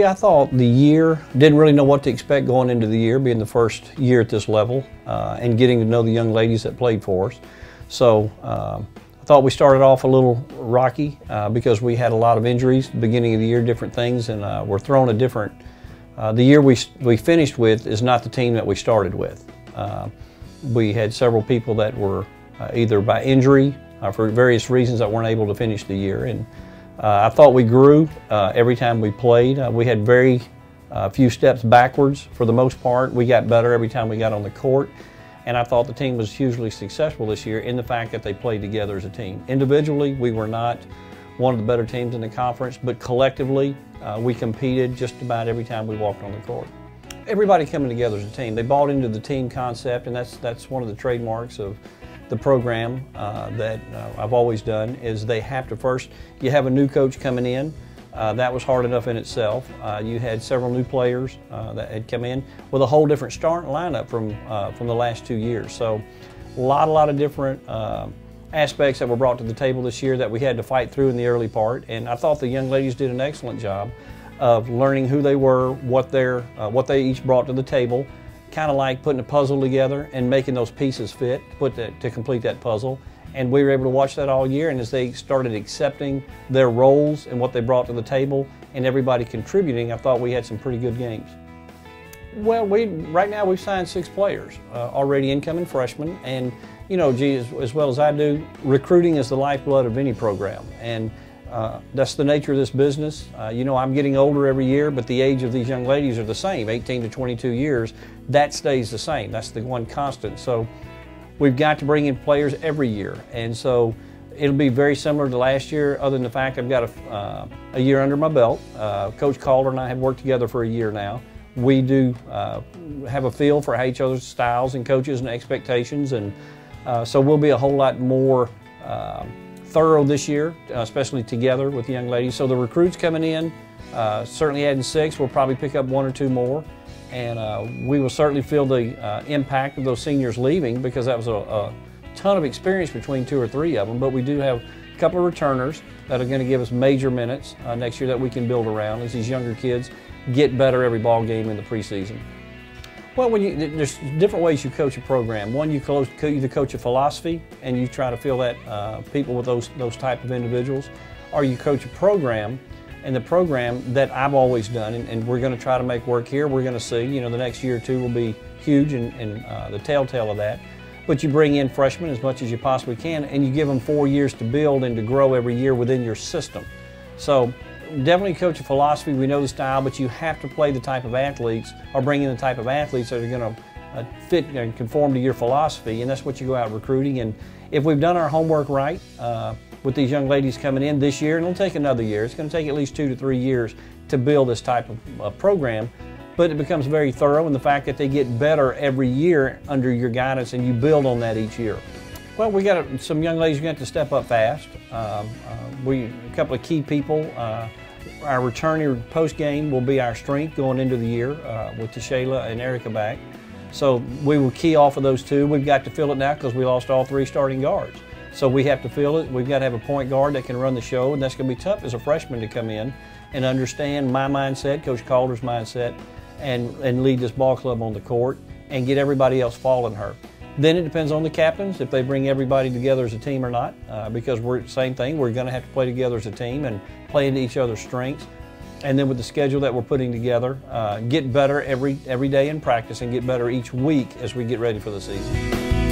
I thought the year, didn't really know what to expect going into the year, being the first year at this level, and getting to know the young ladies that played for us. So I thought we started off a little rocky because we had a lot of injuries at the beginning of the year, different things, and we're throwing a different, the year we finished with is not the team that we started with. We had several people that were either by injury for various reasons that weren't able to finish the year. And I thought we grew every time we played. We had very few steps backwards for the most part. We got better every time we got on the court. And I thought the team was hugely successful this year in the fact that they played together as a team. Individually, we were not one of the better teams in the conference, but collectively, we competed just about every time we walked on the court. Everybody coming together as a team. They bought into the team concept, and that's one of the trademarks of the program that I've always done, is they have to first, you have a new coach coming in. That was hard enough in itself. You had several new players that had come in with a whole different starting lineup from the last 2 years. So a lot of different aspects that were brought to the table this year that we had to fight through in the early part. And I thought the young ladies did an excellent job of learning who they were, what they each brought to the table, kind of like putting a puzzle together and making those pieces fit to complete that puzzle. And we were able to watch that all year, and as they started accepting their roles and what they brought to the table and everybody contributing, I thought we had some pretty good games. Well, right now we've signed 6 players, already incoming freshmen, and you know, gee, as well as I do, recruiting is the lifeblood of any program, and that's the nature of this business. You know, I'm getting older every year, but the age of these young ladies are the same, 18 to 22 years. That stays the same. That's the one constant. So we've got to bring in players every year, and so it'll be very similar to last year, other than the fact I've got a year under my belt. Coach Calder and I have worked together for a year now. We do have a feel for each other's styles and coaches and expectations, and so we'll be a whole lot more thorough this year, especially together with the young ladies. So the recruits coming in, certainly adding 6, we'll probably pick up 1 or 2 more. And we will certainly feel the impact of those seniors leaving, because that was a ton of experience between 2 or 3 of them. But we do have a couple of returners that are going to give us major minutes next year that we can build around as these younger kids get better every ball game in the preseason. Well, there's different ways you coach a program. One, you either coach a philosophy and you try to fill that people with those type of individuals, or you coach a program. And the program that I've always done, and we're going to try to make work here. We're going to see, you know, the next year or 2 will be huge and the telltale of that. But you bring in freshmen as much as you possibly can, and you give them 4 years to build and to grow every year within your system. So definitely coach a philosophy. We know the style, but you have to play the type of athletes, or bring in the type of athletes that are going to fit and conform to your philosophy, and that's what you go out recruiting. And if we've done our homework right, with these young ladies coming in this year, and it'll take another year. It's going to take at least 2 to 3 years to build this type of program, but it becomes very thorough in the fact that they get better every year under your guidance, and you build on that each year. Well, we got some young ladies who got to step up fast. A couple of key people. Our returning post game will be our strength going into the year with Tashayla and Erica back. So we will key off of those 2. We've got to fill it now because we lost all 3 starting guards. So we have to fill it. We've got to have a point guard that can run the show, and that's going to be tough as a freshman to come in and understand my mindset, Coach Calder's mindset, and lead this ball club on the court and get everybody else following her. Then it depends on the captains if they bring everybody together as a team or not, because we're same thing. We're going to have to play together as a team and play into each other's strengths. And then with the schedule that we're putting together, get better every day in practice and get better each week as we get ready for the season.